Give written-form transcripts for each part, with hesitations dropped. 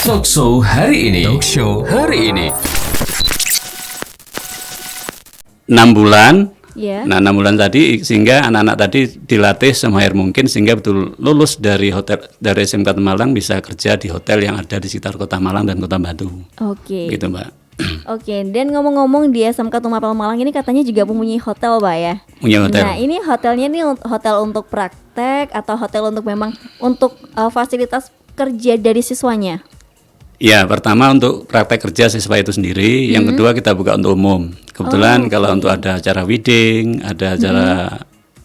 Talkshow hari ini. 6 bulan. Ya. Nah, 6 bulan tadi sehingga anak-anak tadi dilatih semahir mungkin sehingga betul lulus dari SMK Malang bisa kerja di hotel yang ada di sekitar Kota Malang dan Kota Batu. Oke. Gitu, Mbak. Oke, dan ngomong-ngomong di SMK Tumapel Malang ini katanya juga mempunyai hotel, Pak ya? Punya hotel. Nah, ini hotelnya nih hotel untuk praktek atau hotel untuk memang untuk fasilitas kerja dari siswanya? Ya, pertama untuk praktek kerja siswa itu sendiri, yang kedua kita buka untuk umum. Kebetulan kalau untuk ada acara wedding, ada acara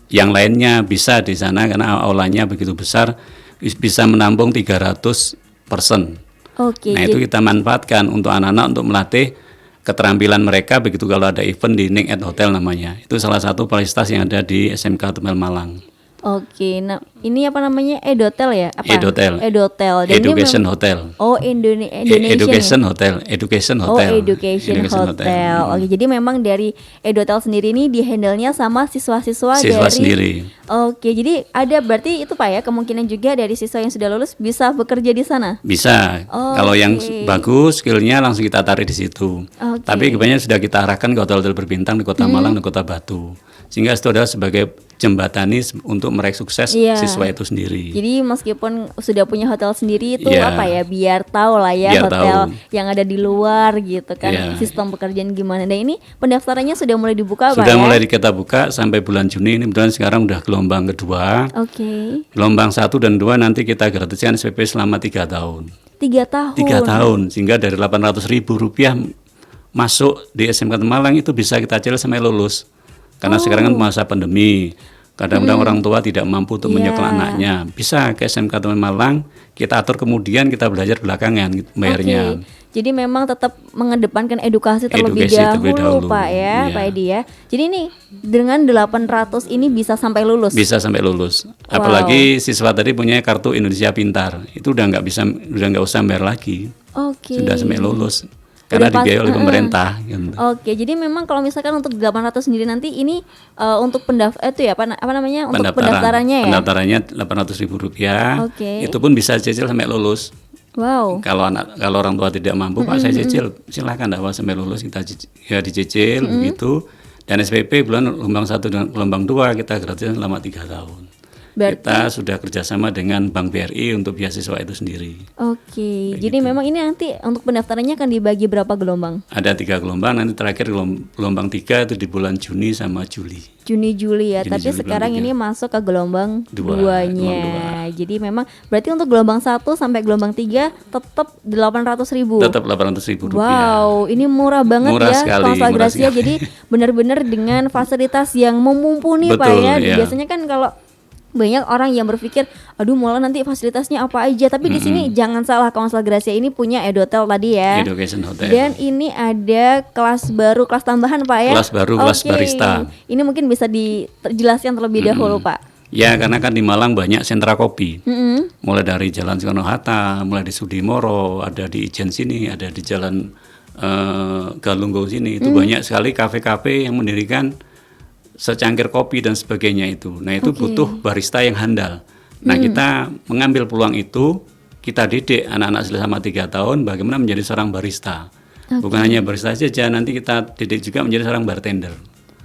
yang lainnya bisa di sana karena aulanya begitu besar, bisa menampung 300 person. Oke. Nah, itu kita manfaatkan untuk anak-anak untuk melatih keterampilan mereka begitu kalau ada event di Ning at Hotel namanya. Itu salah satu fasilitas yang ada di SMK Tumapel Malang. Oke, nah ini apa namanya? Edotel ya? Apa? Edotel. Edotel. Dan Education ini Hotel. Oh, Indonesian. Education Hotel. Education Hotel. Oh, Education Hotel. Oke, jadi memang dari Edotel sendiri ini dihandle-nya sama siswa-siswa Siswa dari sendiri. Oke, jadi ada berarti itu Pak ya kemungkinan juga dari siswa yang sudah lulus bisa bekerja di sana. Bisa. Oh, Kalau yang oke. bagus skillnya langsung kita tarik di situ. Oke. Tapi kebanyakan sudah kita arahkan ke hotel-hotel berbintang di Kota Malang dan Kota Batu. Sehingga itu adalah sebagai jembatani untuk meraih sukses Iya. siswa itu sendiri. Jadi meskipun sudah punya hotel sendiri itu Iya. apa ya biar tahu lah ya Biar hotel tahu. yang ada di luar gitu kan Iya. sistem pekerjaan gimana. Dan ini pendaftarannya sudah mulai dibuka Pak Sudah ya? mulai kita buka sampai bulan Juni ini, kebetulan sekarang udah gelombang kedua. Oke. Gelombang 1 dan 2 nanti kita gratiskan SPP selama 3 tahun. 3 tahun. 3 tahun, sehingga dari Rp800.000 masuk di SMK Malang itu bisa kita cicil sampai lulus. Karena sekarang kan masa pandemi, kadang-kadang orang tua tidak mampu untuk menyekolah anaknya. Bisa ke SMK Malang, kita atur kemudian kita belajar belakangan gitu, bayarnya. Oke. Jadi memang tetap mengedepankan edukasi terlebih Terlebih dahulu, dahulu, Pak ya, iya. Pak Edi ya. Jadi ini dengan 800 ini bisa sampai lulus. Bisa sampai lulus. Apalagi siswa tadi punya kartu Indonesia Pintar, itu udah nggak usah bayar lagi, Oke. sudah sampai lulus. Karena Udah dibiayai oleh pemerintah. Gitu. Oke, jadi memang kalau misalkan untuk 800 sendiri nanti ini untuk itu ya apa namanya untuk pendaftarannya ya. Pendaftarannya Rp800.000. Oke. Itu pun bisa cicil sampai lulus. Wow. Kalau orang tua tidak mampu, Pak saya cicil, silahkan awal sampai lulus kita dicicil begitu. Dan SPP gelombang 1 dan gelombang 2 kita gratis selama 3 tahun. Kita sudah kerjasama dengan Bank BRI untuk beasiswa itu sendiri. Oke, jadi memang ini nanti untuk pendaftarannya akan dibagi berapa gelombang? Ada 3 gelombang, nanti terakhir gelombang 3 itu di bulan Juni sama Juli. Juni Juli ya, Juni, tapi Juli, sekarang gelombang ini masuk ke gelombang Dua, duanya. gelombang Jadi memang berarti untuk gelombang 1 sampai gelombang 3 tetap 800.000. Tetap Rp800.000. Wow, ini murah banget Murah ya sekali, Konsul murah Gracia. sekali. Jadi benar-benar dengan fasilitas yang mumpuni Pak Betul, ya. iya. Biasanya kan kalau banyak orang yang berpikir, aduh malah nanti fasilitasnya apa aja. Tapi di sini jangan salah, Konsul Gracia ini punya Edotel tadi ya. Education Hotel. Dan ini ada kelas baru, kelas tambahan Pak ya. Kelas baru, kelas Oke. barista. Ini mungkin bisa dijelaskan terlebih dahulu Pak. Ya, karena kan di Malang banyak sentra kopi. Mulai dari Jalan Soekarno-Hatta, mulai di Sudimoro, ada di Ijen sini, ada di Jalan Galunggung sini. Itu banyak sekali kafe-kafe yang mendirikan secangkir kopi dan sebagainya itu. Nah, itu butuh barista yang handal. Nah, kita mengambil peluang itu, kita didik anak-anak selama 3 tahun bagaimana menjadi seorang barista. Bukan hanya barista saja, nanti kita didik juga menjadi seorang bartender.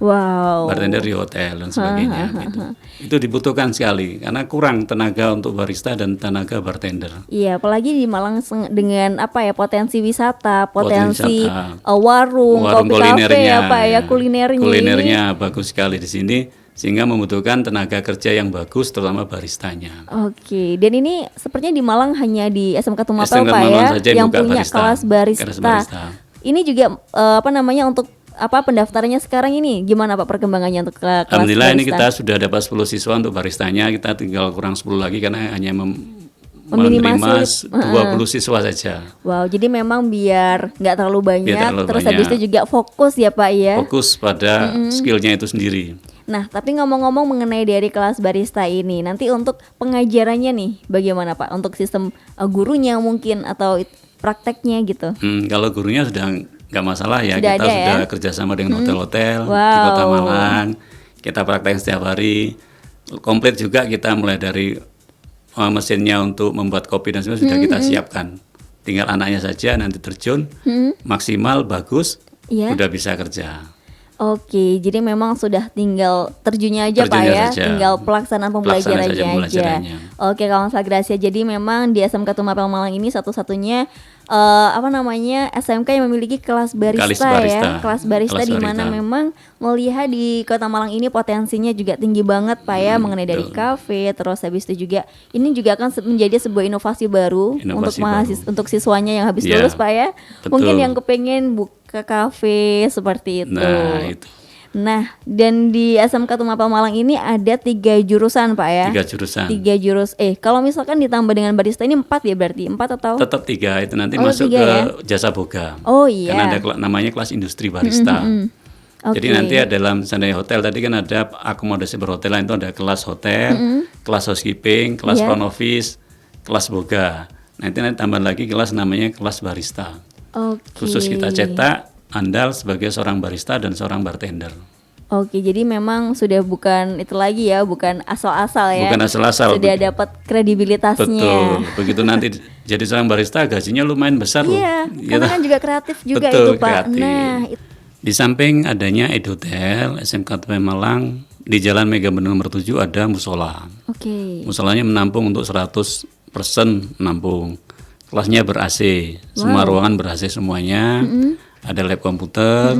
Wow. Bartender di hotel dan sebagainya gitu. Itu dibutuhkan sekali karena kurang tenaga untuk barista dan tenaga bartender. Iya, apalagi di Malang dengan apa ya potensi wisata, potensi wisata. warung, kopi kafe kulinernya, ya Pak ya, kulinernya. Kulinernya bagus sekali di sini sehingga membutuhkan tenaga kerja yang bagus terutama baristanya. Oke, dan ini sepertinya di Malang hanya di SMK Tumapel SMK Pak Malang ya saja yang buka punya barista, kelas barista. kelas barista. Ini juga apa namanya untuk apa pendaftarannya sekarang ini gimana Pak perkembangannya untuk kelas Alhamdulillah barista? ini kita sudah dapat 10 siswa untuk baristanya, kita tinggal kurang 10 lagi karena hanya Meminimasi, menerima 20 siswa saja. Wow, jadi memang biar nggak terlalu banyak, Biar terlalu terus banyak. habis itu juga fokus ya Pak ya. Fokus pada skillnya itu sendiri. Nah, tapi ngomong-ngomong mengenai dari kelas barista ini, nanti untuk pengajarannya nih bagaimana Pak? Untuk sistem gurunya mungkin atau prakteknya gitu. Kalau gurunya sudah nggak masalah ya, Sudah kita ada sudah ya? kerjasama dengan hotel-hotel di Wow. Kota Malang. Kita praktek setiap hari. Komplit juga kita mulai dari mesinnya untuk membuat kopi dan sebagainya sudah kita siapkan. tinggal anaknya saja nanti terjun, maksimal bagus, Iya. udah bisa kerja. Oke, jadi memang sudah tinggal terjunnya aja Pak Terjunnya ya, saja. tinggal pelaksanaan Pelaksanaan saja pembelajarannya aja. pembelajarannya. Oke, kawan Gracia. Jadi memang di SMK Tumapel Malang ini satu-satunya SMK yang memiliki kelas barista ya, kelas barista di mana memang melihat di Kota Malang ini potensinya juga tinggi banget Pak ya, mengenai dari kafe, terus habis itu juga ini juga akan menjadi sebuah inovasi baru untuk untuk siswanya yang habis lulus Pak ya. Betul. Mungkin yang kepengen buka kafe seperti itu. Nah, itu. Nah, dan di SMK Tumapel Malang ini ada 3 jurusan Pak ya? 3 jurusan. Kalau misalkan ditambah dengan barista ini 4 ya berarti? 4 atau? Tetap 3, itu nanti masuk ke jasa boga. Oh iya. Karena ada namanya kelas industri barista. Jadi nanti ada dalam misalnya hotel, tadi kan ada akomodasi berhotelan, itu ada kelas hotel, kelas housekeeping, kelas front office, kelas boga. Nanti tambah lagi kelas namanya kelas barista. Khusus kita cetak andal sebagai seorang barista dan seorang bartender. Oke, jadi memang sudah bukan itu lagi ya, bukan asal-asal ya. Bukan asal-asal. Sudah dapat kredibilitasnya. Betul. Begitu nanti jadi seorang barista gajinya lumayan besar loh. Iya, karena kan juga kreatif juga betul, itu Pak. Kreatif. Nah, di samping adanya Edotel, SMK Tumapel Malang, di Jalan Mega Bendungan nomor 7 ada musola. Oke. Musolanya menampung untuk 100% menampung. Kelasnya ber-AC, semua ruangan ber-AC semuanya. Ada lab komputer,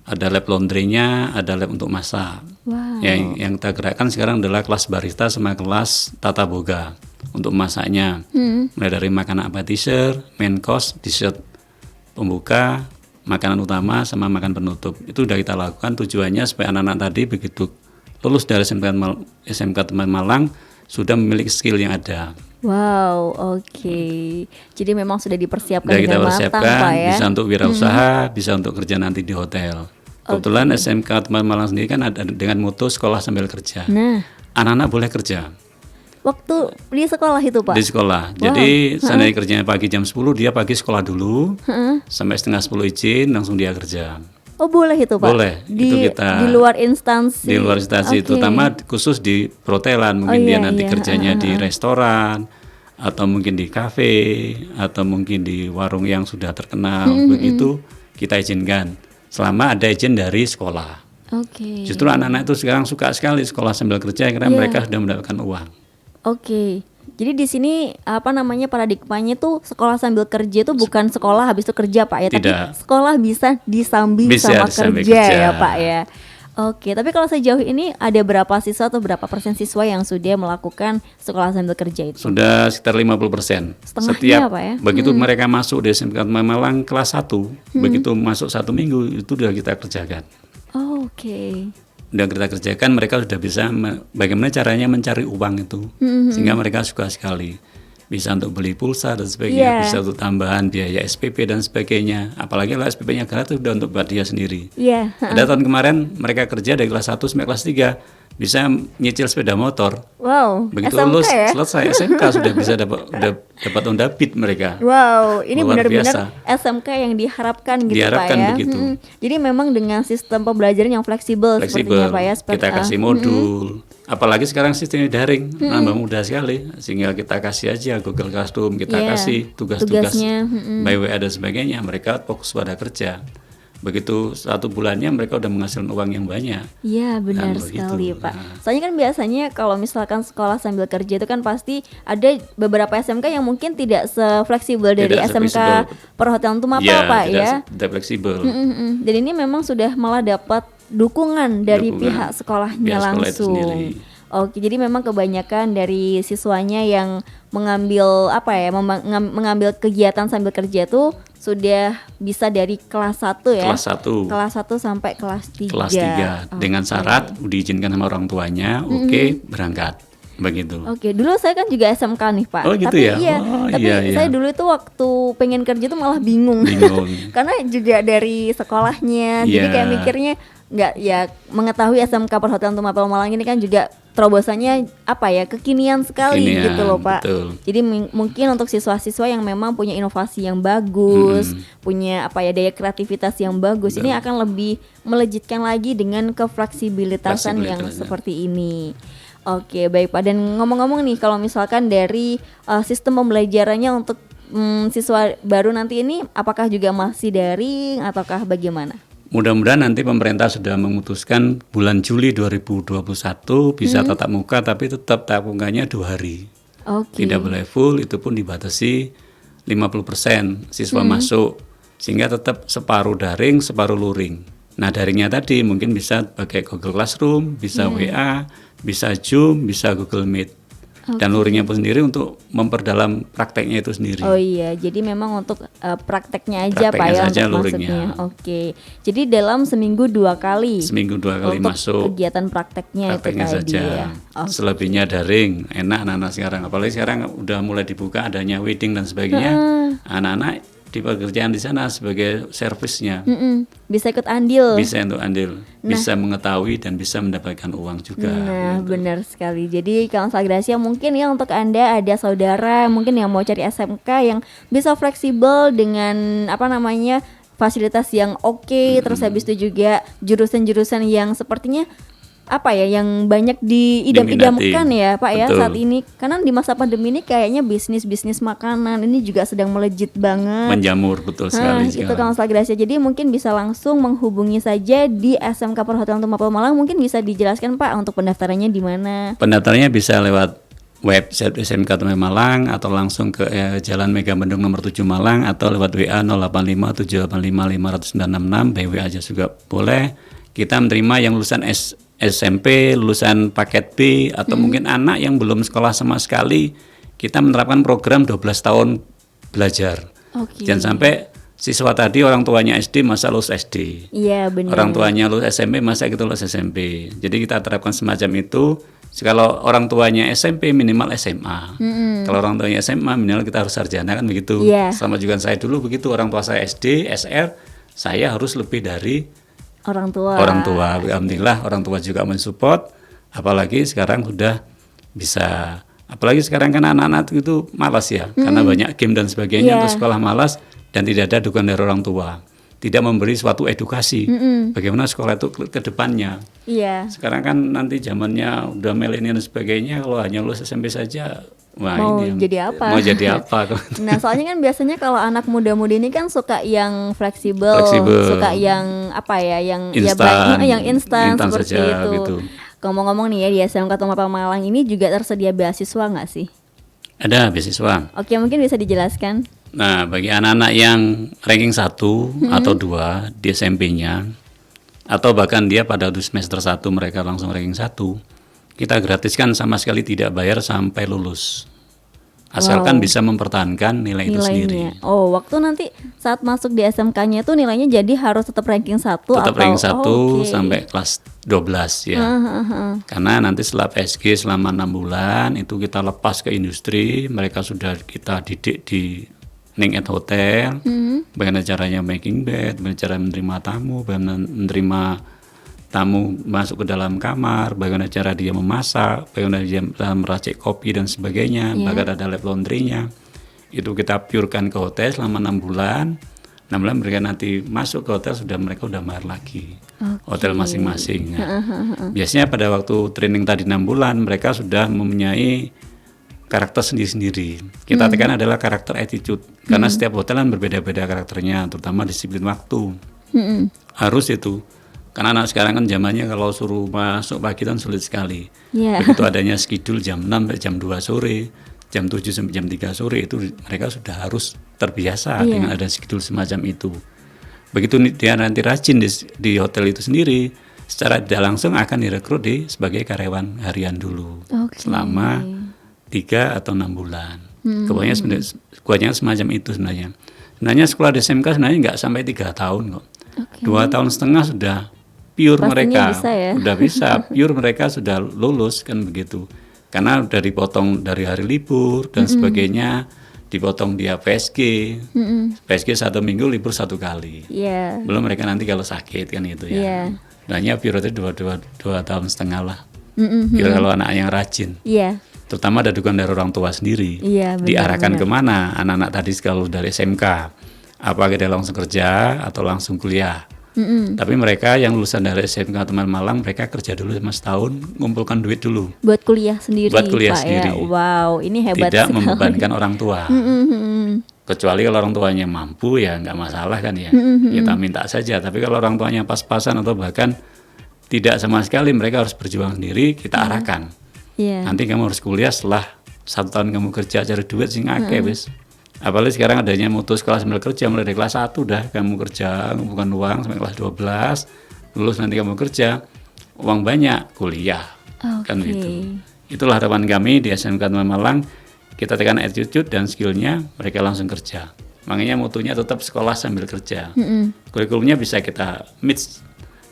ada lab laundry-nya, ada lab untuk masak. Wow. Yang kita gerakkan sekarang adalah kelas barista sama kelas tata boga untuk masaknya. Mulai dari makanan appetizer, main course, dessert, pembuka, makanan utama sama makan penutup. Itu sudah kita lakukan, tujuannya supaya anak-anak tadi begitu lulus dari SMK Tumapel Malang sudah memiliki skill yang ada. Wow, oke. Jadi memang sudah dipersiapkan Sudah kita dengan matang persiapkan, Pak ya. bisa untuk wirausaha, bisa untuk kerja nanti di hotel. Kebetulan SMK Tumapel Malang sendiri kan ada dengan moto sekolah sambil kerja. Nah, anak-anak boleh kerja waktu di sekolah itu Pak? di sekolah. Jadi seandainya kerjanya pagi jam 10, dia pagi sekolah dulu, sampai setengah 10 izin, langsung dia kerja. Oh boleh itu Pak? Boleh, Di, itu kita di luar instansi. Di luar instansi, terutama khusus di perhotelan. Mungkin dia nanti kerjanya di restoran, atau mungkin di kafe, atau mungkin di warung yang sudah terkenal. Begitu kita izinkan, selama ada izin dari sekolah. Oke. Justru anak-anak itu sekarang suka sekali sekolah sambil kerja, karena mereka sudah mendapatkan uang. Oke. Jadi di sini paradigmanya tuh sekolah sambil kerja itu bukan sekolah habis itu kerja Pak ya, Tidak. tapi sekolah bisa disambi sama kerja ya Pak ya. Oke, tapi kalau sejauh ini ada berapa siswa atau berapa persen siswa yang sudah melakukan sekolah sambil kerja itu? Sudah sekitar 50%. Setengahnya Pak ya? Begitu mereka masuk di SMK Malang kelas 1, begitu masuk 1 minggu itu sudah kita kerjakan. Oke. Udah kita kerjakan, mereka sudah bisa bagaimana caranya mencari uang itu, sehingga mereka suka sekali. Bisa untuk beli pulsa dan sebagainya, bisa untuk tambahan biaya SPP dan sebagainya. Apalagi kalau SPP-nya gratis sudah untuk buat dia sendiri. Ada tahun kemarin mereka kerja dari kelas 1 sampai kelas 3 bisa nyicil sepeda motor. Wow. Begitu SMK lulus ya? selesai SMK sudah bisa dapat undapit mereka. Wow, ini Luar benar-benar biasa. SMK yang diharapkan gitu Diharapkan Pak ya. begitu. Jadi memang dengan sistem pembelajaran yang fleksibel sepertinya Pak ya. Kita kasih modul. Apalagi sekarang sistemnya daring, nambah mudah sekali. Sehingga kita kasih aja Google Classroom, kita kasih tugas-tugas by WA dan sebagainya. Mereka fokus pada kerja. Begitu 1 bulannya mereka udah menghasilkan uang yang banyak. Iya benar Nah, sekali begitu. Pak. Soalnya kan biasanya kalau misalkan sekolah sambil kerja itu kan pasti ada beberapa SMK yang mungkin tidak sefleksibel dari Tidak SMK sefleksibel. Perhotelan Tumapel Pak ya. Tidak fleksibel. Dan ini memang sudah malah dapat dukungan dari pihak sekolahnya Pihak sekolah itu langsung. sendiri. Oke, jadi memang kebanyakan dari siswanya yang mengambil mengambil kegiatan sambil kerja tuh sudah bisa dari kelas 1 ya. Kelas 1. Kelas 1 sampai kelas 3. Kelas 3 dengan syarat diizinkan sama orang tuanya, berangkat. Begitu. Oke, dulu saya kan juga SMK nih Pak. Oh, gitu tapi ya? tapi Iya. saya dulu itu waktu pengen kerja tuh malah bingung. Karena juga dari sekolahnya, jadi kayak mikirnya nggak ya, mengetahui SMK Perhotelan Tumapel Malang ini kan juga terobosannya kekinian sekali gitu loh Pak. Betul. Jadi mungkin untuk siswa-siswa yang memang punya inovasi yang bagus, punya daya kreativitas yang bagus, ini akan lebih melejitkan lagi dengan kefleksibilitasan yang seperti ini. Oke, baik Pak. Dan ngomong-ngomong nih, kalau misalkan dari sistem pembelajarannya untuk siswa baru nanti ini apakah juga masih daring ataukah bagaimana? Mudah-mudahan nanti pemerintah sudah memutuskan bulan Juli 2021 bisa tatap muka, tapi tetap tatap mukanya 2 hari. Tidak boleh full, itu pun dibatasi 50% siswa masuk, sehingga tetap separuh daring, separuh luring. Nah, daringnya tadi mungkin bisa pakai Google Classroom, bisa WA, bisa Zoom, bisa Google Meet. Dan luringnya pun sendiri untuk memperdalam prakteknya itu sendiri. Oh iya, jadi memang untuk prakteknya aja Pak ya saja untuk luringnya. masuknya. Oke, jadi dalam seminggu 2 kali. Seminggu 2 kali untuk masuk. kegiatan prakteknya itu tadi saja. ya. Selebihnya daring. Enak anak-anak sekarang. Apalagi sekarang udah mulai dibuka adanya wedding dan sebagainya. Anak-anak di pekerjaan di sana sebagai servisnya. Bisa ikut andil. Bisa untuk andil, bisa mengetahui dan bisa mendapatkan uang juga. Nah, benar sekali. Jadi Kansel Gracia mungkin ya untuk Anda ada saudara mungkin yang mau cari SMK yang bisa fleksibel dengan fasilitas yang oke, terus habis itu juga jurusan-jurusan yang sepertinya yang banyak diidam-idamkan ya Pak. Betul. Ya saat ini karena di masa pandemi ini kayaknya bisnis makanan ini juga sedang melejit banget, menjamur betul sekali. Itu Kansel Gracia. Jadi mungkin bisa langsung menghubungi saja di SMK Perhotelan Tumapel Malang. Mungkin bisa dijelaskan Pak untuk pendaftarannya di mana? Pendaftarannya bisa lewat website SMK Tumapel Malang atau langsung ke Jalan Mega Mendung nomor 7 Malang atau lewat WA 085 785 50966 by WA aja juga boleh. Kita menerima yang lulusan SMP, lulusan paket B, atau mungkin anak yang belum sekolah sama sekali. Kita menerapkan program 12 tahun belajar. Jangan sampai siswa tadi orang tuanya SD masa lulus SD. Iya benar. Orang tuanya lulus SMP masa kita lulus SMP. Jadi kita terapkan semacam itu. Kalau orang tuanya SMP minimal SMA. Kalau orang tuanya SMA minimal kita harus sarjana kan begitu. Sama juga saya dulu begitu. Orang tua saya SD, SR, saya harus lebih dari orang tua. Alhamdulillah orang tua juga mensupport, apalagi sekarang sudah bisa, apalagi sekarang kan anak-anak itu malas ya, karena banyak game dan sebagainya, untuk sekolah malas dan tidak ada dukungan dari orang tua, tidak memberi suatu edukasi bagaimana sekolah itu ke depannya. Sekarang kan nanti zamannya udah milenial dan sebagainya, kalau hanya lulus SMP saja mau jadi apa? Nah, soalnya kan biasanya kalau anak muda-mudi ini kan suka yang fleksibel, suka yang yang instan seperti itu. Gitu. Ngomong-ngomong nih ya, di SMK Tumapel Malang ini juga tersedia beasiswa nggak sih? Ada beasiswa. Oke, mungkin bisa dijelaskan. Nah, bagi anak-anak yang ranking 1 atau 2 di SMP-nya, atau bahkan dia pada semester 1 mereka langsung ranking 1, kita gratiskan sama sekali tidak bayar sampai lulus. Asalkan bisa mempertahankan nilai itu sendiri. Oh, waktu nanti saat masuk di SMK-nya itu nilainya jadi harus tetap ranking 1 tetap ranking 1 sampai kelas 12 ya. Karena nanti setelah PSG selama 6 bulan itu kita lepas ke industri, mereka sudah kita didik di Ning@Hotel Hotel, bagaimana caranya making bed, bagaimana cara menerima tamu, bagaimana menerima tamu masuk ke dalam kamar, bagaimana cara dia memasak, bagaimana dia meracik kopi dan sebagainya, bahkan ada lab laundry-nya. Itu kita purekan ke hotel selama 6 bulan. 6 bulan mereka nanti masuk ke hotel mereka sudah bayar lagi. Hotel masing-masing. Biasanya pada waktu training tadi 6 bulan mereka sudah mempunyai karakter sendiri-sendiri. Kita tekan adalah karakter attitude. Karena setiap hotel kan berbeda-beda karakternya, terutama disiplin waktu. Harus itu. Karena anak sekarang kan zamannya kalau suruh masuk pagi kan sulit sekali. Begitu adanya schedule jam 6 sampai jam 2 sore, jam 7 sampai jam 3 sore, itu mereka sudah harus terbiasa dengan ada schedule semacam itu. Begitu dia nanti rajin di hotel itu sendiri, secara tidak langsung akan direkrut sebagai karyawan harian dulu selama 3 atau 6 bulan. Kebanyakan semacam itu sebenarnya. Sebenarnya sekolah di SMK sebenarnya nggak sampai 3 tahun kok. 2 tahun setengah sudah pure. Pastinya mereka udah bisa pure, mereka sudah lulus kan begitu, karena udah dipotong dari hari libur dan sebagainya, dipotong dia PSG 1 minggu libur 1 kali, belum mereka nanti kalau sakit kan itu ya. Sebenarnya pure itu 2 tahun setengah lah, pure kalau anak yang rajin. Terutama ada dukungan dari orang tua sendiri, diarahkan kemana anak-anak tadi kalau dari SMK, apa kita langsung kerja atau langsung kuliah. Tapi mereka yang lulusan dari SMK Tumapel Malang, mereka kerja dulu selama setahun, ngumpulkan duit dulu buat kuliah sendiri, Pak, sendiri. Ya. Wow, ini hebat tidak sekali. Membebankan orang tua. Kecuali kalau orang tuanya mampu ya nggak masalah kan ya, kita minta saja. Tapi kalau orang tuanya pas-pasan atau bahkan tidak sama sekali, mereka harus berjuang sendiri, kita arahkan. Nanti kamu harus kuliah setelah 1 tahun kamu kerja cari duit sing akeh wis. Apalagi sekarang adanya mutu sekolah sambil kerja, mulai dari kelas 1 dah kamu kerja, ngumpulkan uang sampai kelas 12, lulus nanti kamu kerja, uang banyak, kuliah. Kan gitu. Itulah harapan kami di SMK Teman Malang. Kita tekan attitude dan skillnya, mereka langsung kerja. Makanya mutunya tetap sekolah sambil kerja. Kurikulumnya bisa kita mix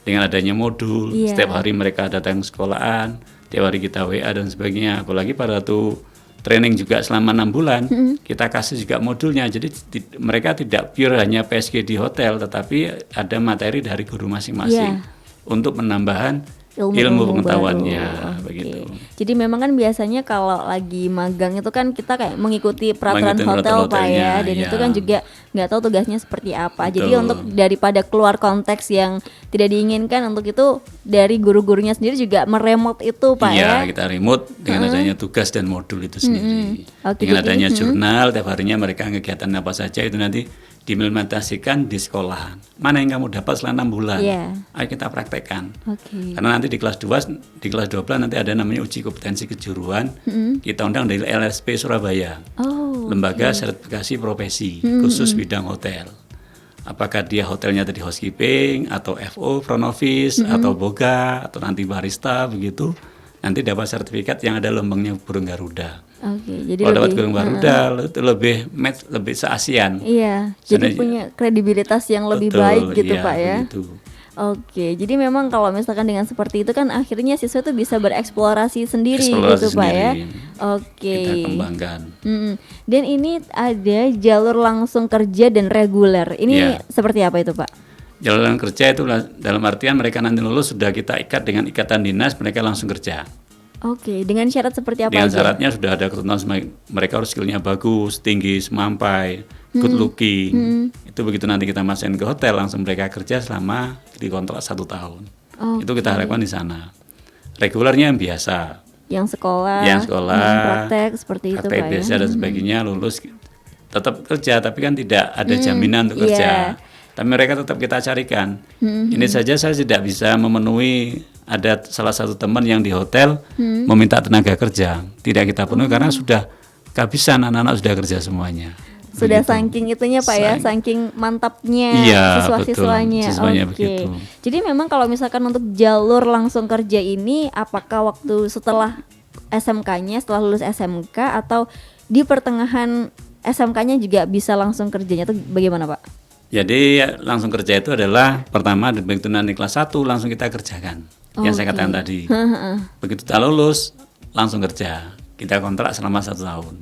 dengan adanya modul. Setiap hari mereka datang sekolahan, tiap hari kita WA dan sebagainya. Apalagi pada tuh training juga selama 6 bulan, kita kasih juga modulnya. Jadi mereka tidak pure hanya PSG di hotel, tetapi ada materi dari guru masing-masing untuk penambahan ilmu pengetahuannya begitu. Jadi memang kan biasanya kalau lagi magang itu kan kita kayak mengikuti peraturan hotel Pak ya, dan itu kan juga nggak tahu tugasnya seperti apa. Betul. Jadi untuk daripada keluar konteks yang tidak diinginkan, untuk itu dari guru-gurunya sendiri juga meremote itu Pak ya. Iya, kita remote dengan adanya tugas dan modul itu sendiri. Dengan adanya jurnal, tiap harinya mereka kegiatan apa saja itu nanti diimplementasikan di sekolahan. Mana yang kamu dapat selama 6 bulan? Ayo kita praktekkan. Karena nanti di kelas 2, di kelas 12 nanti ada namanya uji kompetensi kejuruan. Kita undang dari LSP Surabaya. Lembaga sertifikasi profesi khusus bidang hotel. Apakah dia hotelnya tadi housekeeping atau FO, front office atau boga atau nanti barista begitu. Nanti dapat sertifikat yang ada lambangnya burung Garuda. Jadi kalau dapat burung Garuda itu lebih se-ASEAN. Jadi punya kredibilitas yang lebih baik gitu Pak ya. Begitu. Jadi memang kalau misalkan dengan seperti itu kan akhirnya siswa itu bisa bereksplorasi sendiri gitu Pak ya. Kita kembangkan. Dan ini ada jalur langsung kerja dan reguler. Ini seperti apa itu Pak? Jalur kerja itu dalam artian mereka nanti lulus sudah kita ikat dengan ikatan dinas, mereka langsung kerja. Dengan syarat seperti apa dengan aja? Syaratnya sudah ada ketentuan, mereka harus skillnya bagus, tinggi, semampai, good looking. Itu begitu nanti kita masukin ke hotel, langsung mereka kerja selama di kontrak 1 tahun. Itu kita harapkan di sana. Regulernya yang biasa. Yang sekolah, praktek seperti itu Pak biasa dan sebagainya, lulus tetap kerja, tapi kan tidak ada jaminan untuk kerja. Tapi mereka tetap kita carikan. Ini saja saya tidak bisa memenuhi. Ada salah satu teman yang di hotel meminta tenaga kerja, tidak kita penuhi karena sudah kehabisan, anak-anak sudah kerja semuanya. Sudah begitu. Saking itunya Pak ya, saking mantapnya siswa-siswanya. Begitu. Jadi memang kalau misalkan untuk jalur langsung kerja ini, apakah waktu setelah SMK-nya, setelah lulus SMK, atau di pertengahan SMK-nya juga bisa langsung kerjanya, itu bagaimana Pak? Jadi langsung kerja itu adalah pertama begitu nanti kelas 1 langsung kita kerjakan. Yang saya katakan tadi. Begitu kita lulus langsung kerja. Kita kontrak selama 1 tahun.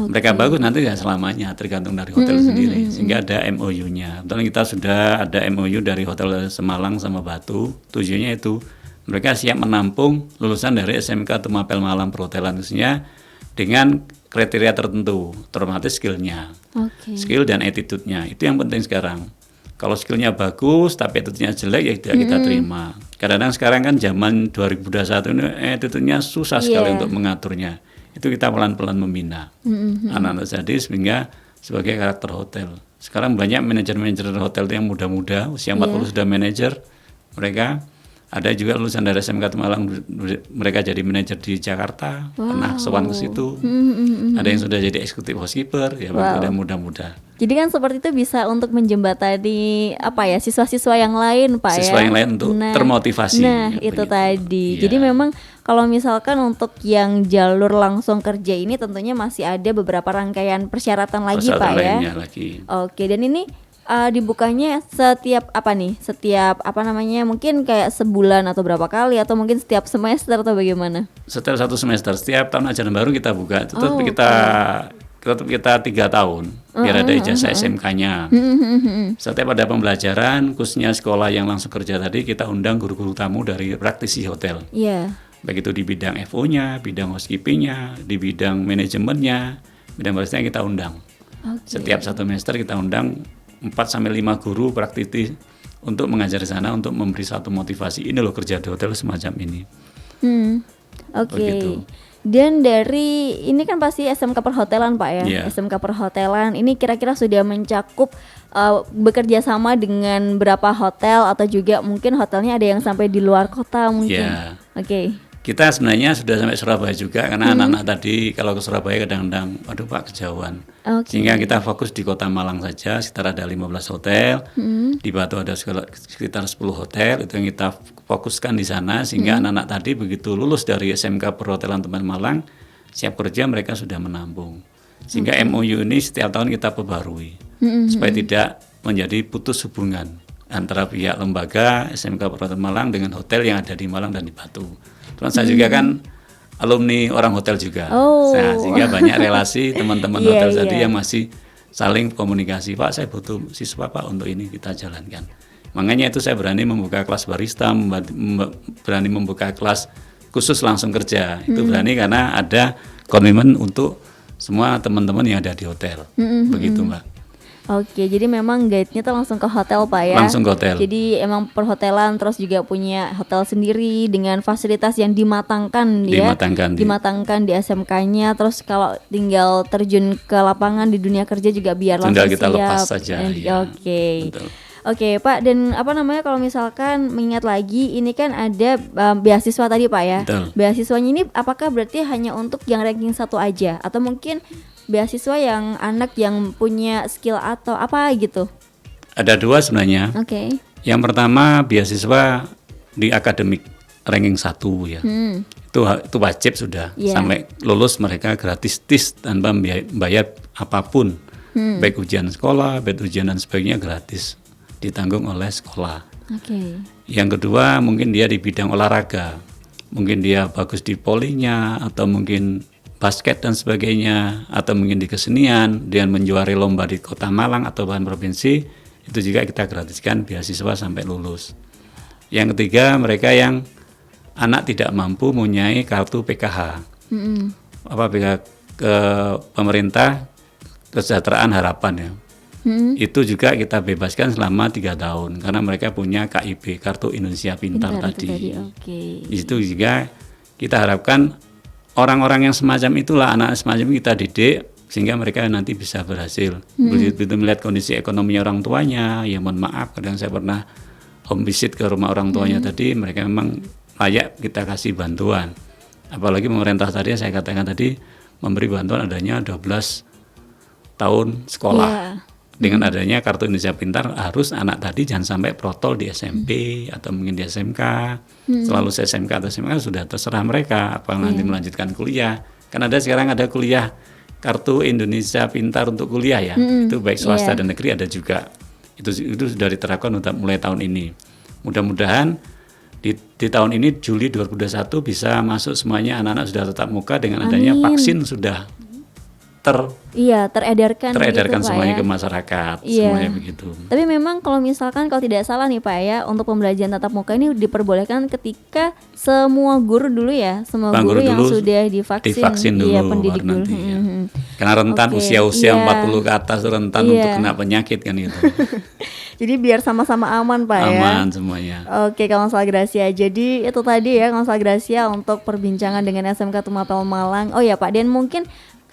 Mereka bagus nanti ya selamanya, tergantung dari hotel sendiri. Sehingga ada MOU-nya. Kebetulan kita sudah ada MOU dari Hotel Semalang sama Batu. Tujuannya itu mereka siap menampung lulusan dari SMK atau Mapel Malang Perhotelan khususnya dengan kriteria tertentu, terutama skillnya, skill dan attitude-nya, itu yang penting sekarang. Kalau skillnya bagus tapi attitude-nya jelek ya tidak kita terima. Kadang-kadang sekarang kan zaman 2021 ini attitude-nya susah sekali untuk mengaturnya. Itu kita pelan-pelan membina anak-anak jadi sehingga sebagai karakter hotel. Sekarang banyak manajer-manajer hotel yang muda-muda, usia 40 sudah manajer, mereka. Ada juga lulusan dari SMK Malang, mereka jadi manajer di Jakarta, pernah sowan ke situ. Ada yang sudah jadi eksekutif housekeeper, ya ada muda-muda. Jadi kan seperti itu bisa untuk menjembatani siswa-siswa yang lain Pak Siswa yang lain untuk termotivasi. Itu tadi. Jadi memang kalau misalkan untuk yang jalur langsung kerja ini tentunya masih ada beberapa rangkaian persyaratan lagi Pak ya. Dan ini dibukanya setiap mungkin kayak sebulan atau berapa kali atau mungkin setiap semester atau bagaimana? Setiap 1 semester, setiap tahun ajaran baru kita buka. Tetap kita 3 tahun biar ada ijazah SMK-nya. Setiap ada pembelajaran khususnya sekolah yang langsung kerja tadi, kita undang guru-guru tamu dari praktisi hotel. Baik itu di bidang FO-nya, bidang housekeeping-nya, di bidang manajemennya, bidang baristanya kita undang. Setiap 1 semester kita undang 4-5 guru praktisi untuk mengajar di sana, untuk memberi satu motivasi, ini loh kerja di hotel semacam ini. Dan dari ini kan pasti SMK Perhotelan Pak ya, SMK Perhotelan ini kira-kira sudah mencakup bekerja sama dengan berapa hotel atau juga mungkin hotelnya ada yang sampai di luar kota mungkin. Oke. Kita sebenarnya sudah sampai Surabaya juga karena anak-anak tadi kalau ke Surabaya kadang-kadang aduh Pak kejauhan. Sehingga kita fokus di Kota Malang saja, sekitar ada 15 hotel. Di Batu ada sekitar 10 hotel, itu yang kita fokuskan di sana sehingga anak-anak tadi begitu lulus dari SMK Perhotelan Teman Malang, siap kerja mereka sudah menampung. Sehingga MOU ini setiap tahun kita perbarui supaya tidak menjadi putus hubungan antara pihak lembaga SMK Perhotelan Malang dengan hotel yang ada di Malang dan di Batu. Terus saya juga kan alumni orang hotel juga, sehingga banyak relasi teman-teman hotel tadi yang masih saling komunikasi. Pak, saya butuh siswa Pak untuk ini kita jalankan. Makanya itu saya berani membuka kelas barista, berani membuka kelas khusus langsung kerja. Itu berani karena ada komitmen untuk semua teman-teman yang ada di hotel. Begitu Mbak. Oke, jadi memang guide-nya tuh langsung ke hotel Pak ya? Langsung ke hotel. Jadi emang perhotelan terus juga punya hotel sendiri dengan fasilitas yang dimatangkan ya? Dimatangkan di SMK-nya. Terus kalau tinggal terjun ke lapangan di dunia kerja juga biar langsung siap. Kita lepas saja. Oke. Oke Pak, dan apa namanya kalau misalkan mengingat lagi ini kan ada beasiswa tadi Pak ya? Betul. Beasiswanya ini apakah berarti hanya untuk yang ranking 1 aja atau mungkin beasiswa yang anak yang punya skill atau apa gitu? Ada 2 sebenarnya. Yang pertama beasiswa di akademik ranking 1 ya. Itu wajib sudah sampai lulus mereka gratis tanpa bayar apapun. Baik ujian sekolah, baik ujian dan sebagainya gratis, ditanggung oleh sekolah. Yang kedua mungkin dia di bidang olahraga. Mungkin dia bagus di polinya atau mungkin basket dan sebagainya, atau mungkin di kesenian, dia menjuari lomba di Kota Malang atau bahkan provinsi, itu juga kita gratiskan beasiswa sampai lulus. Yang ketiga, mereka yang anak tidak mampu mempunyai kartu PKH, PKH ke pemerintah Kesejahteraan Harapan ya. Itu juga kita bebaskan selama 3 tahun karena mereka punya KIP, Kartu Indonesia Pintar tadi. Di situ juga kita harapkan orang-orang yang semacam itulah, anak semacam kita didik sehingga mereka nanti bisa berhasil. Begitu melihat kondisi ekonomi orang tuanya, ya mohon maaf kadang saya pernah home visit ke rumah orang tuanya tadi, mereka memang layak kita kasih bantuan. Apalagi pemerintah tadi saya katakan tadi memberi bantuan adanya 12 tahun sekolah. Dengan adanya Kartu Indonesia Pintar harus anak tadi jangan sampai protol di SMP atau mungkin di SMK. Selalu SMK atau SMK sudah terserah mereka apa nanti melanjutkan kuliah. Kan ada sekarang ada kuliah Kartu Indonesia Pintar untuk kuliah ya. Itu baik swasta dan negeri ada juga. Itu sudah diterapkan untuk mulai tahun ini. Mudah-mudahan di tahun ini Juli 2021 bisa masuk semuanya anak-anak sudah tatap muka dengan adanya vaksin sudah teredarkan gitu, semuanya Pak, ke masyarakat, semuanya begitu. Tapi memang kalau misalkan kalau tidak salah nih Pak ya, untuk pembelajaran tatap muka ini diperbolehkan ketika semua guru dulu ya, semua guru yang sudah divaksin dulu, pendidik dulu. Karena rentan usia-usia 40 ke atas rentan untuk kena penyakit kan itu. Jadi biar sama-sama aman Pak ya. Aman semuanya. Oke, Kansel Gracia. Jadi itu tadi ya Kansel Gracia untuk perbincangan dengan SMK Tumapel Malang. Oh ya Pak, dan mungkin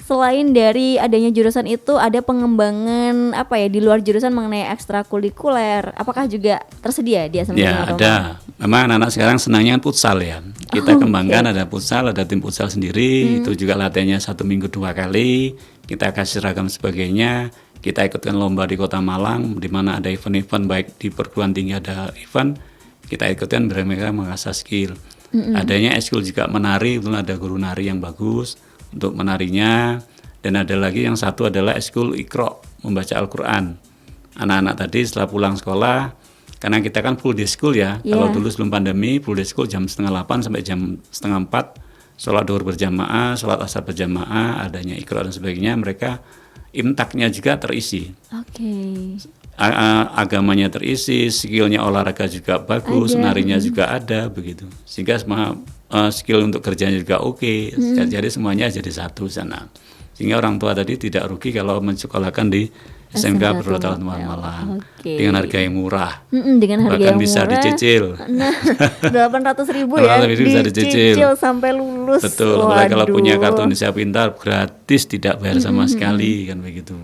selain dari adanya jurusan itu ada pengembangan apa ya di luar jurusan mengenai ekstrakurikuler, apakah juga tersedia di SMK? Ya ada, memang anak-anak sekarang senangnya futsal ya. Kita kembangkan ada futsal, ada tim futsal sendiri, itu juga latihannya 1 minggu 2 kali. Kita kasih seragam sebagainya. Kita ikutkan lomba di Kota Malang, di mana ada event-event baik di perguruan tinggi ada event, kita ikutkan biar mereka mengasah skill. Adanya eskul juga menari, itu ada guru nari yang bagus untuk menarinya, dan ada lagi yang satu adalah eskul Iqra, membaca Al-Quran. Anak-anak tadi setelah pulang sekolah, karena kita kan full day school ya, kalau dulu sebelum pandemi full day school jam 7:30 sampai jam 3:30, sholat duhur berjamaah, sholat asar berjamaah, adanya Iqra dan sebagainya, mereka imtaknya juga terisi. Agamanya terisi, skillnya olahraga juga bagus, narinya juga ada begitu, sehingga semua skill untuk kerjanya juga oke. Jadi semuanya jadi satu sana, sehingga orang tua tadi tidak rugi kalau mensekolahkan di SMK Perhotelan Teman Malang. Dengan harga yang murah. Dengan harga bahkan yang bisa murah. dicicil. Nah, 800.000 ya. Bisa dicicil sampai lulus. Betul. Apalagi kalau punya kartu Indonesia Pintar gratis, tidak bayar sama sekali kan begitu.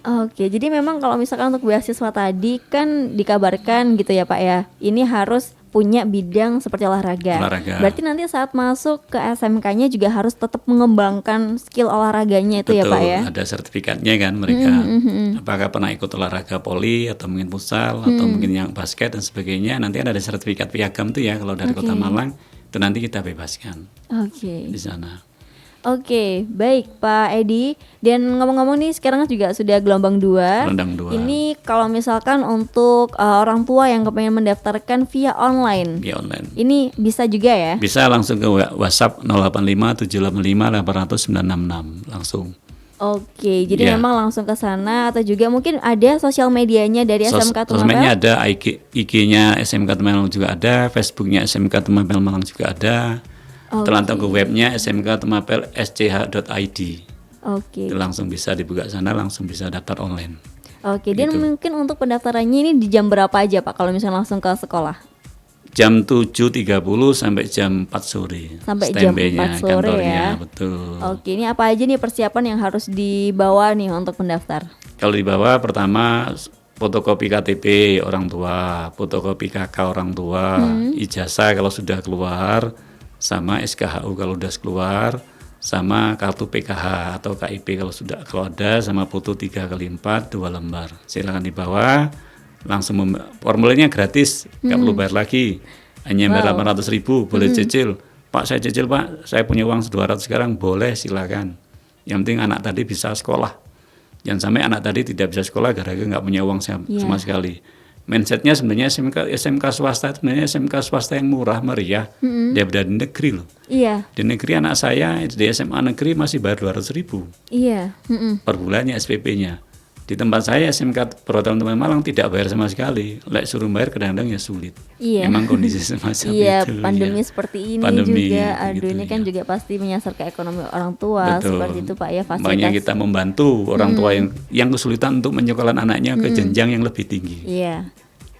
Oke, jadi memang kalau misalkan untuk beasiswa tadi kan dikabarkan gitu ya Pak ya, ini harus punya bidang seperti olahraga. Berarti nanti saat masuk ke SMK-nya juga harus tetap mengembangkan skill olahraganya itu. Betul, ya Pak ya. Ada sertifikatnya kan mereka. Apakah pernah ikut olahraga poli atau mungkin futsal atau mungkin yang basket dan sebagainya. Nanti ada sertifikat piagam tuh ya kalau dari Kota Malang itu nanti kita bebaskan. Di sana. Oke, baik Pak Edi. Dan ngomong-ngomong nih sekarang juga sudah gelombang 2. Ini kalau misalkan untuk orang tua yang kepengen mendaftarkan via online. Ini bisa juga ya? Bisa langsung ke WhatsApp 085 785 800 966 langsung. Oke, jadi memang langsung ke sana atau juga mungkin ada sosial medianya dari SMK Tumapel? Sosmednya ada, IG-nya SMK Tumapel juga ada, Facebooknya SMK Tumapel Malang juga ada. Terlantar ke webnya smktumapel.sch.id. Itu langsung bisa dibuka sana, langsung bisa daftar online. Dan mungkin untuk pendaftarannya ini di jam berapa aja Pak kalau misalnya langsung ke sekolah? Jam 7.30 sampai jam 4 sore. Sampai jam 4 sore kantornya, ya. Betul. Ini apa aja nih persiapan yang harus dibawa nih untuk pendaftar? Kalau dibawa pertama fotokopi KTP orang tua, fotokopi KK orang tua, ijazah kalau sudah keluar, sama SKHU kalau sudah keluar, sama kartu PKH atau KIP kalau ada, sama foto 3x4 2 lembar. Silakan dibawa, langsung formulirnya gratis, nggak perlu bayar lagi, hanya bayar 800.000, boleh cicil. Pak saya cicil Pak, saya punya uang 200 sekarang, boleh silakan. Yang penting anak tadi bisa sekolah. Jangan sampai anak tadi tidak bisa sekolah gara-gara nggak punya uang sama sekali. Mindsetnya sebenarnya SMK swasta sebenarnya SMK swasta yang murah meriah daripada di negeri loh. Di negeri anak saya di SMA negeri masih bayar 200.000 per bulannya SPP-nya. Di tempat saya SMK Perhotelan Teman Malang tidak bayar sama sekali. Lek suruh bayar kadang-kadang ya sulit. Memang kondisi semacam itu. Pandemi seperti ini juga. Aduh, ini kan juga pasti menyasar ke ekonomi orang tua. Seperti itu Pak ya, fasilitas. Makanya kita membantu orang tua yang kesulitan untuk menyekolahkan anaknya ke jenjang yang lebih tinggi.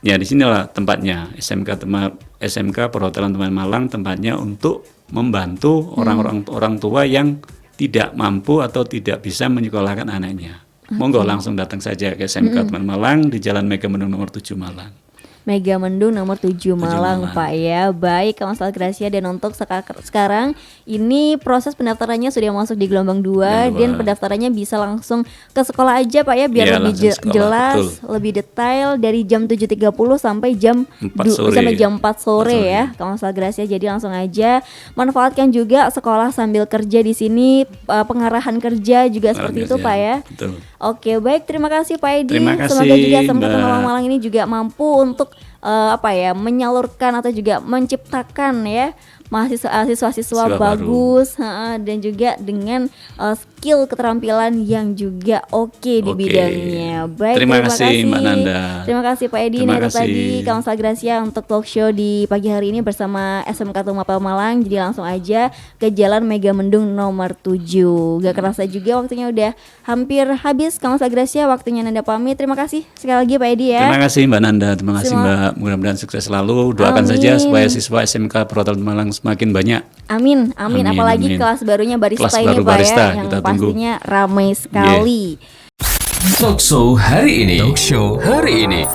Ya di sinilah tempatnya SMK Perhotelan Teman Malang, tempatnya untuk membantu orang tua yang tidak mampu atau tidak bisa menyekolahkan anaknya. Monggo langsung datang saja ke SMK Teman Malang di Jalan Megamendung nomor 7 Malang. Megamendung nomor 7 Malang Pak ya. Baik Mas Gracia, dan untuk sekarang ini proses pendaftarannya sudah masuk di gelombang 2 dan pendaftarannya bisa langsung ke sekolah aja Pak ya, biar lebih jelas, lebih detail dari jam 7.30 sampai jam 4 sore ya Mas Gracia. Jadi langsung aja manfaatkan juga sekolah sambil kerja di sini, pengarahan kerja juga seperti itu Pak ya. Oke, baik, terima kasih Pak Edi. Semoga juga SMK Malang ini juga mampu untuk menyalurkan atau juga menciptakan ya siswa-siswa bagus dan juga dengan skill keterampilan yang juga oke di bidangnya. Baik, terima kasih Mbak Nanda. Terima kasih Pak Edi. Ini tadi Kamsal Gracia untuk talk show di pagi hari ini bersama SMK Tumapel Malang. Jadi langsung aja ke Jalan Megamendung nomor 7. Gak kerasa juga waktunya udah hampir habis. Kamsal Gracia, waktunya Nanda pamit. Terima kasih sekali lagi Pak Edi ya. Terima kasih Mbak Nanda. Terima kasih Mbak. Mudah-mudahan sukses selalu. Doakan saja supaya siswa SMK Perhotelan Malang semakin banyak. Amin. Apalagi kelas barunya barista ini Pak ya, yang pastinya ramai sekali. Talk show hari ini.